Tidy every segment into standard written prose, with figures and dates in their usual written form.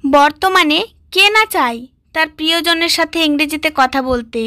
বর্তমানে কে না চায় তার প্রিয়জনের সাথে ইংরেজিতে কথা বলতে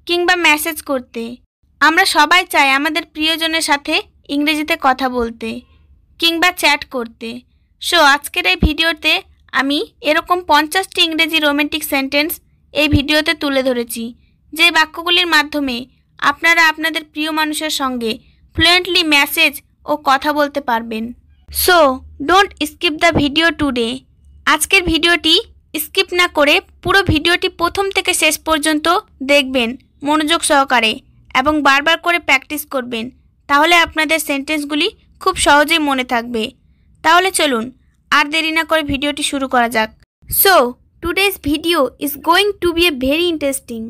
কিংবা মেসেজ করতে। আমরা সবাই চাই আমাদের প্রিয়জনের সাথে ইংরেজিতে কথা বলতে কিংবা চ্যাট করতে। সো আজকের এই ভিডিওতে আমি এরকম 50টি ইংরেজি রোম্যান্টিক সেন্টেন্স এই ভিডিওতে তুলে ধরেছি, যে বাক্যগুলির মাধ্যমে আপনারা আপনাদের প্রিয় মানুষের সঙ্গে ফ্লুয়েন্টলি মেসেজ ও কথা বলতে পারবেন। So don't skip the video today. আজকের ভিডিওটি স্কিপ না করে পুরো ভিডিওটি প্রথম থেকে শেষ পর্যন্ত দেখবেন মনোযোগ সহকারে এবং বারবার করে প্র্যাকটিস করবেন, তাহলে আপনাদের সেন্টেন্সগুলি খুব সহজেই মনে থাকবে। তাহলে চলুন আর দেরি না করে ভিডিওটি শুরু করা যাক। So today's video is going to be a very interesting.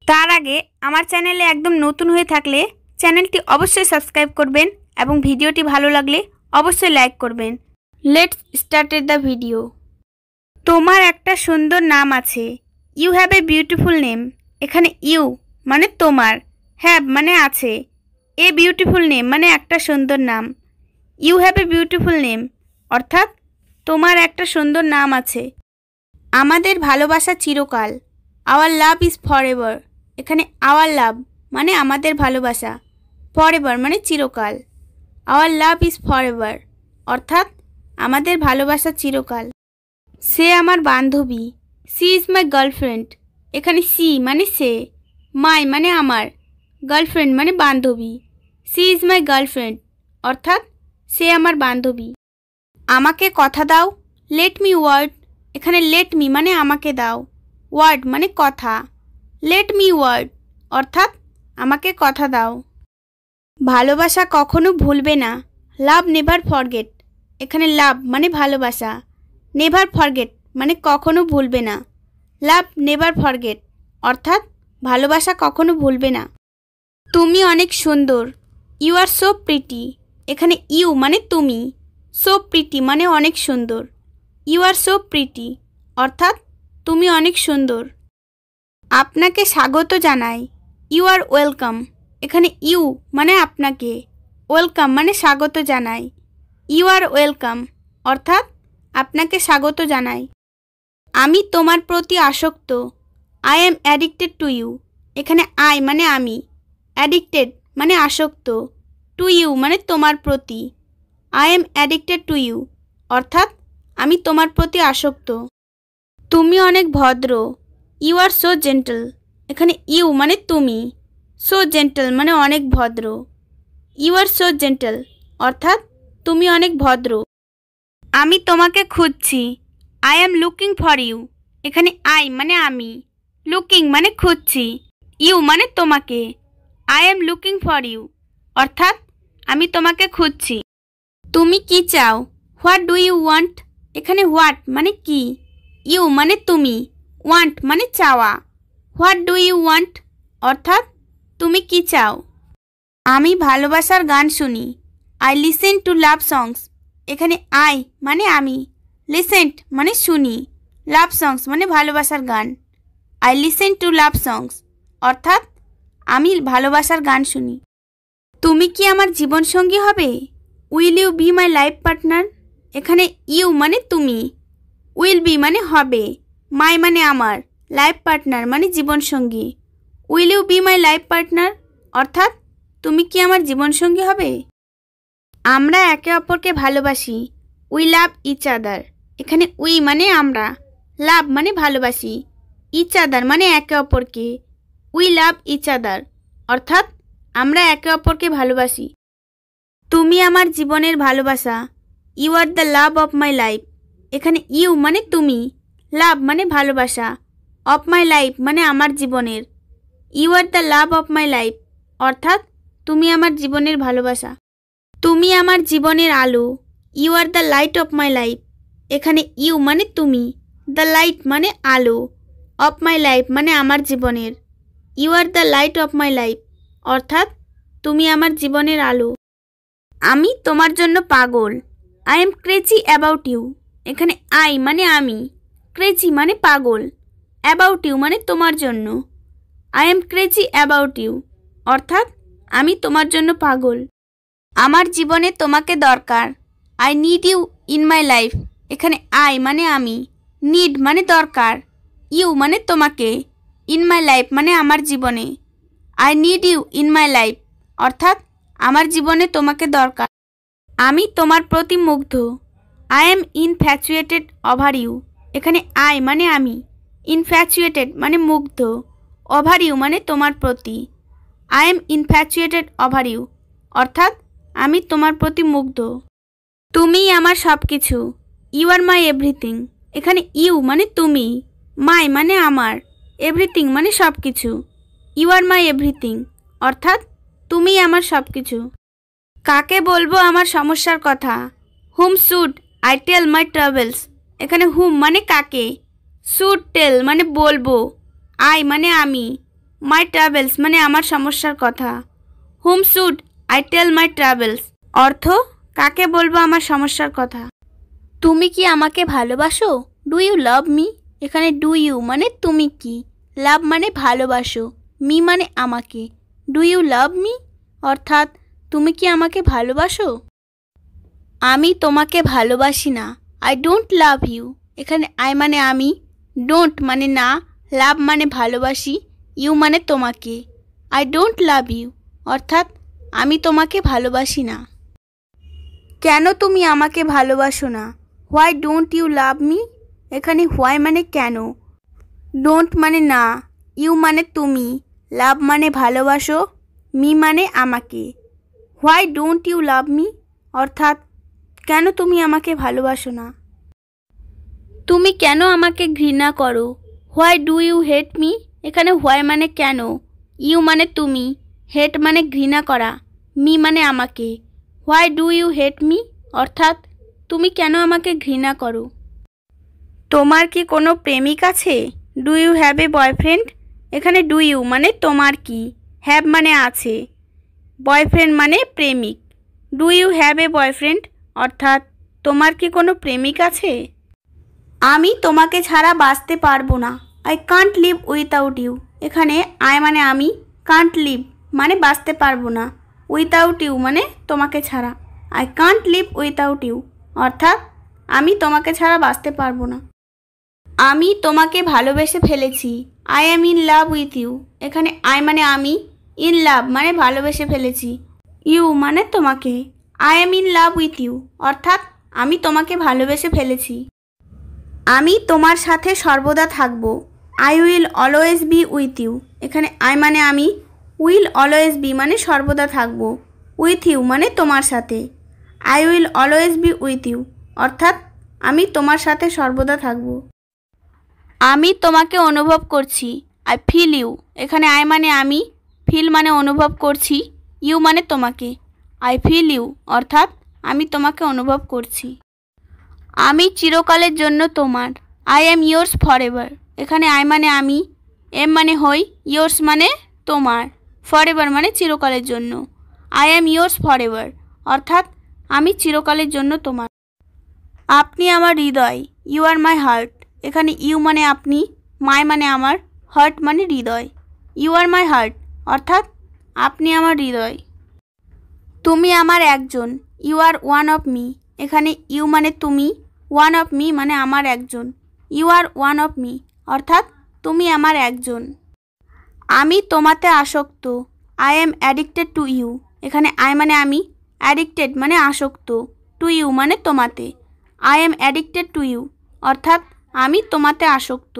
তার আগে আমার চ্যানেলে একদম নতুন হয়ে থাকলে চ্যানেলটি অবশ্যই সাবস্ক্রাইব করবেন এবং ভিডিওটি ভালো লাগলে অবশ্যই লাইক করবেন। Let's started the video. তোমার একটা সুন্দর নাম আছে। You have a beautiful name. এখানে ইউ মানে তোমার, হ্যাভ মানে আছে, এ বিউটিফুল নেম মানে একটা সুন্দর নাম। You have a beautiful name অর্থাৎ তোমার একটা সুন্দর নাম আছে। আমাদের ভালোবাসা চিরকাল। Our love is for ever. এখানে আওয়ার লাভ মানে আমাদের ভালোবাসা, ফর এভার মানে চিরকাল। Our love is for ever অর্থাৎ আমাদের ভালোবাসা চিরকাল। সে আমার বান্ধবী। She is my girlfriend. এখানে সি মানে সে, মাই মানে আমার, গার্লফ্রেন্ড মানে বান্ধবী। সি ইজ মাই গার্লফ্রেন্ড অর্থাৎ সে আমার বান্ধবী। আমাকে কথা দাও। Let me word. এখানে লেট মি মানে আমাকে দাও, ওয়ার্ড মানে কথা। লেট মি ওয়ার্ড অর্থাৎ আমাকে কথা দাও। ভালোবাসা কখনো ভুলবে না। Love never forget. এখানে লাভ মানে ভালোবাসা, নেভার ফরগেট মানে কখনো ভুলবে না। লাভ নেভার ফরগেট অর্থাৎ ভালোবাসা কখনো ভুলবে না। তুমি অনেক সুন্দর। You are so pretty. এখানে ইউ মানে তুমি, সো প্রিটি মানে অনেক সুন্দর। ইউ আর সো প্রিটি অর্থাৎ তুমি অনেক সুন্দর। আপনাকে স্বাগত জানাই। You are welcome. এখানে ইউ মানে আপনাকে, ওয়েলকাম মানে স্বাগত জানাই। ইউ আর ওয়েলকাম অর্থাৎ আপনাকে স্বাগত জানাই। আমি তোমার প্রতি আসক্ত। I am addicted to you. এখানে আই মানে আমি, অ্যাডিক্টেড মানে আসক্ত, টু ইউ মানে তোমার প্রতি। I am addicted to you অর্থাৎ আমি তোমার প্রতি আসক্ত। তুমি অনেক ভদ্র। You are so gentle. এখানে ইউ মানে তুমি, সো জেন্টল মানে অনেক ভদ্র। ইউ আর সো জেন্টল অর্থাৎ তুমি অনেক ভদ্র। আমি তোমাকে খুঁজছি। I am looking for you. এখানে আই মানে আমি, লুকিং মানে খুঁজছি, ইউ মানে তোমাকে। I am looking for you অর্থাৎ আমি তোমাকে খুঁজছি। তুমি কি চাও? What do you want. এখানে হোয়াট মানে কি, ইউ মানে তুমি, ওয়ান্ট মানে চাওয়া। হোয়াট ডু ইউ ওয়ান্ট অর্থাৎ তুমি কি চাও। আমি ভালোবাসার গান শুনি। আই লিসেন টু লাভ সংস। এখানে আই মানে আমি, লিসেন্ট মানে শুনি, লাভ সংস মানে ভালোবাসার গান। আই লিসেন টু লাভ সংস অর্থাৎ আমি ভালোবাসার গান শুনি। তুমি কি আমার জীবনসঙ্গী হবে? Will you be my life partner. এখানে ইউ মানে তুমি, উইল বি মানে হবে, মাই মানে আমার, লাইফ পার্টনার মানে জীবনসঙ্গী। Will you be my life partner অর্থাৎ তুমি কি আমার জীবনসঙ্গী হবে? আমরা একে অপরকে ভালোবাসি। We love each other. এখানে উই মানে আমরা, লাভ মানে ভালোবাসি, ইচ আদার মানে একে অপরকে। উই লাভ ইচ আদার অর্থাৎ আমরা একে অপরকে ভালোবাসি। তুমি আমার জীবনের ভালোবাসা। You are the love of my life. এখানে ইউ মানে তুমি, লাভ মানে ভালোবাসা, অফ মাই লাইফ মানে আমার জীবনের। You are the love of my life অর্থাৎ তুমি আমার জীবনের ভালোবাসা। তুমি আমার জীবনের আলো। You are the light of my life. এখানে ইউ মানে তুমি, দ্য লাইট মানে আলো, অফ মাই লাইফ মানে আমার জীবনের। You are the light of my life অর্থাৎ তুমি আমার জীবনের আলো। আমি তোমার জন্য পাগল। I am crazy about you. এখানে আই মানে আমি, ক্রেজি মানে পাগল, অ্যাবাউট ইউ মানে তোমার জন্য। I am crazy about you অর্থাৎ আমি তোমার জন্য পাগল। আমার জীবনে তোমাকে দরকার। I need you in my life. এখানে আই মানে আমি, নিড মানে দরকার, ইউ মানে তোমাকে, ইন মাই লাইফ মানে আমার জীবনে। I need you in my life অর্থাৎ আমার জীবনে তোমাকে দরকার। আমি তোমার প্রতি মুগ্ধ। I am infatuated over you. এখানে আই মানে আমি, ইনফ্যাচুয়েটেড মানে মুগ্ধ, ওভার ইউ মানে তোমার প্রতি। I am infatuated over you অর্থাৎ আমি তোমার প্রতি মুগ্ধ। তুমিই আমার সব কিছু। You are my everything. এখানে ইউ মানে তুমি, মাই মানে আমার, এভরিথিং মানে সব কিছু। ইউ আর মাই এভরিথিং অর্থাৎ তুমিই আমার সব কিছু। কাকে বলবো আমার সমস্যার কথা? Hmm should I tell my travels. এখানে হুম মানে কাকে, শুড টেল মানে বলবো, আই মানে আমি, মাই ট্রাভেলস মানে আমার সমস্যার কথা। Hmm should I tell my travels অর্থ কাকে বলবো আমার সমস্যার কথা। তুমি কি আমাকে ভালোবাসো? Do you love me. এখানে ডু ইউ মানে তুমি কি, লাভ মানে ভালোবাসো, মি মানে আমাকে। ডু ইউ লাভ মি অর্থাৎ তুমি কি আমাকে ভালোবাসো? আমি তোমাকে ভালোবাসি না। I don't love you. এখানে আই মানে আমি, ডোন্ট মানে না, লাভ মানে ভালোবাসি, ইউ মানে তোমাকে। আই ডোন্ট লাভ ইউ অর্থাৎ আমি তোমাকে ভালোবাসি না। কেন তুমি আমাকে ভালোবাসো না? Why don't you love me. এখানে হোয়াই মানে কেন, ডোন্ট মানে না, ইউ মানে তুমি, লাভ মানে ভালোবাসো, মি মানে আমাকে। Why don't you love me অর্থাৎ কেন তুমি আমাকে ভালোবাসো না। তুমি কেন আমাকে ঘৃণা করো? Why do you hate me. এখানে হোয়াই মানে কেন, ইউ মানে তুমি, হেট মানে ঘৃণা করা, মি মানে আমাকে। Why do you hate me অর্থাৎ তুমি কেন আমাকে ঘৃণা করো। তোমার কি কোনো প্রেমিক আছে? Do you have a boyfriend. এখানে ডু ইউ মানে তোমার কি, হ্যাভ মানে আছে, বয়ফ্রেন্ড মানে প্রেমিক। Do you have a boyfriend অর্থাৎ তোমার কি কোনো প্রেমিক আছে? আমি তোমাকে ছাড়া বাঁচতে পারবো না। I can't live without you. এখানে আই মানে আমি, কান্ট লিভ মানে বাঁচতে পারবো না, উইথাউট ইউ মানে তোমাকে ছাড়া। I can't live without you অর্থাৎ আমি তোমাকে ছাড়া বাঁচতে পারবো না। আমি তোমাকে ভালোবেসে ফেলেছি। I am in love with you. এখানে আই মানে আমি, ইন লাভ মানে ভালোবেসে ফেলেছি, ইউ মানে তোমাকে। I am in love with you অর্থাৎ আমি তোমাকে ভালোবেসে ফেলেছি। আমি তোমার সাথে সর্বদা থাকবো। I will always be with you. এখানে আই মানে আমি, উইল অলওয়েজ বি মানে সর্বদা থাকবো, উইথ ইউ মানে তোমার সাথে। I will always be with you অর্থাৎ আমি তোমার সাথে সর্বদা থাকবো। আমি তোমাকে অনুভব করছি। I feel you. এখানে আই মানে আমি, ফিল মানে অনুভব করছি, ইউ মানে তোমাকে। আই ফিল ইউ অর্থাৎ আমি তোমাকে অনুভব করছি। আমি চিরকালের জন্য তোমার। I am yours for ever. এখানে আই মানে আমি, এম মানে হই, ইয়োর্স মানে তোমার, ফর এভার মানে চিরকালের জন্য। I am yours for ever অর্থাৎ আমি চিরকালের জন্য তোমার। আপনি আমার হৃদয়। You are my heart. এখানে ইউ মানে আপনি, মাই মানে আমার, হার্ট মানে হৃদয়। ইউ আর মাই হার্ট অর্থাৎ আপনি আমার হৃদয়। তুমি আমার একজন। You are one of me. এখানে ইউ মানে তুমি, ওয়ান অফ মি মানে আমার একজন। You are one of me অর্থাৎ তুমি আমার একজন। আমি তোমাতে আসক্ত। I am addicted to you. এখানে আই মানে আমি, অ্যাডিক্টেড মানে আসক্ত, টু ইউ মানে তোমাতে। I am addicted to you অর্থাৎ আমি তোমাতে আসক্ত।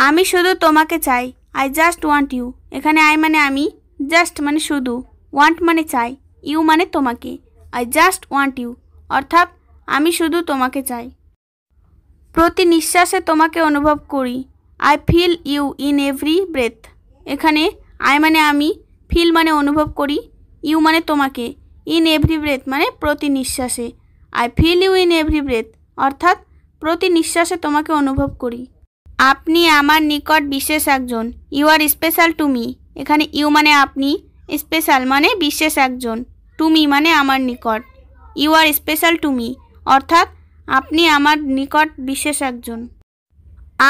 আমি শুধু তোমাকে চাই। I just want you. এখানে আই মানে আমি, জাস্ট মানে শুধু, ওয়ান্ট মানে চাই, ইউ মানে তোমাকে। আই জাস্ট ওয়ান্ট ইউ অর্থাৎ আমি শুধু তোমাকে চাই। প্রতি নিঃশ্বাসে তোমাকে অনুভব করি। I feel you in every breath. এখানে আই মানে আমি, ফিল মানে অনুভব করি, ইউ মানে তোমাকে, ইন এভরি ব্রেথ মানে প্রতি নিঃশ্বাসে। I feel you in every breath অর্থাৎ প্রতি নিঃশ্বাসে তোমাকে অনুভব করি। আপনি আমার নিকট বিশেষ একজন। You are special to me. এখানে ইউ মানে আপনি, স্পেশাল মানে বিশেষ একজন, টু মি মানে আমার নিকট। You are special to me অর্থাৎ আপনি আমার নিকট বিশেষ একজন।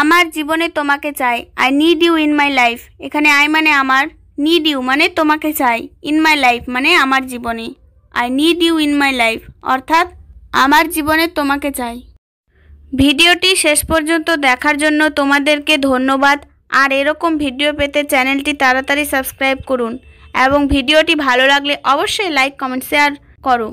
আমার জীবনে তোমাকে চাই। I need you in my life. এখানে আই মানে আমার, নিড ইউ মানে তোমাকে চাই, ইন মাই লাইফ মানে আমার জীবনে। I need you in my life অর্থাৎ আমার জীবনে তোমাকে চাই। ভিডিওটি শেষ পর্যন্ত দেখার জন্য তোমাদেরকে ধন্যবাদ। আর এরকম ভিডিও পেতে চ্যানেলটি তাড়াতাড়ি সাবস্ক্রাইব করুন এবং ভিডিওটি ভালো লাগলে অবশ্যই লাইক কমেন্ট শেয়ার করো।